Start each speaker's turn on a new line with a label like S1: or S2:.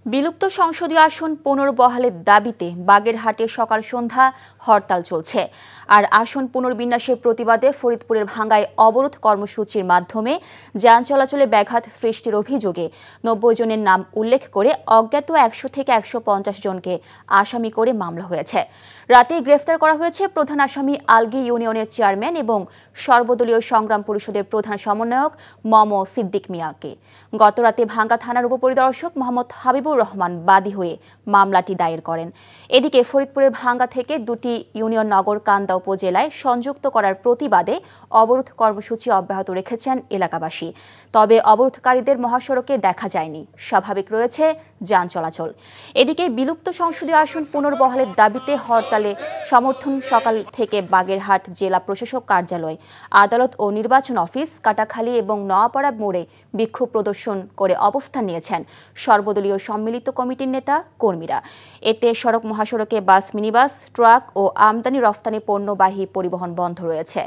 S1: বিলুপ্ত সংসদীয় আসন পুনর্বহালের দাবিতে বাগেরহাটে সকাল সন্ধ্যা হরতাল চলছে। আর আসন পুনর্বিন্যাসের প্রতিবাদে ফরিদপুরের ভাঙ্গায় অবরোধ কর্মসূচির মাধ্যমে যান চলাচলে ব্যাঘাত সৃষ্টির অভিযোগে ৯০ জনের নাম উল্লেখ করে অজ্ঞাত ১০০ থেকে ১৫০ জনকে আসামি করে মামলা হয়েছে। রাতেই গ্রেফতার করা হয়েছে প্রধান আসামি আলগী ইউনিয়নের চেয়ারম্যান এবং সর্বদলীয় সংগ্রাম পরিষদের প্রধান সমন্বয়ক মম সিদ্দিক মিয়াকে। গতরাতে ভাঙ্গা থানার উপপরিদর্শক মোহাম্মদ হাবিবুর রহমান বাদী হয়ে মামলাটি দায়ের করেন। এদিকে ফরিদপুরের ভাঙ্গা থেকে দুটি ইউনিয়ন নগর কান্দা উপজেলায় সংযুক্ত করার প্রতিবাদে অবরোধ কর্মসূচি অব্যাহত রেখেছেন এলাকাবাসী। তবে অবরোধকারীদের মহাসড়কে দেখা যায়নি, স্বাভাবিক রয়েছে যান চলাচল। এদিকে বিলুপ্ত সংসদীয় আসন পুনর্বহালের দাবিতে হরতালে সমর্থন সকাল থেকে বাগেরহাট জেলা প্রশাসক কার্যালয়, আদালত ও নির্বাচন অফিস, কাটাখালী এবং নোয়াপাড়া মোড়ে বিক্ষোভ প্রদর্শন করে অবস্থান নিয়েছেন সর্বদলীয় সম্মিলিত কমিটির নেতা কর্মীরা। এতে সড়ক মহাসড়কে বাস, মিনিবাস, ট্রাক ও আমদানি রফতানি পণ্যবাহী পরিবহন বন্ধ রয়েছে।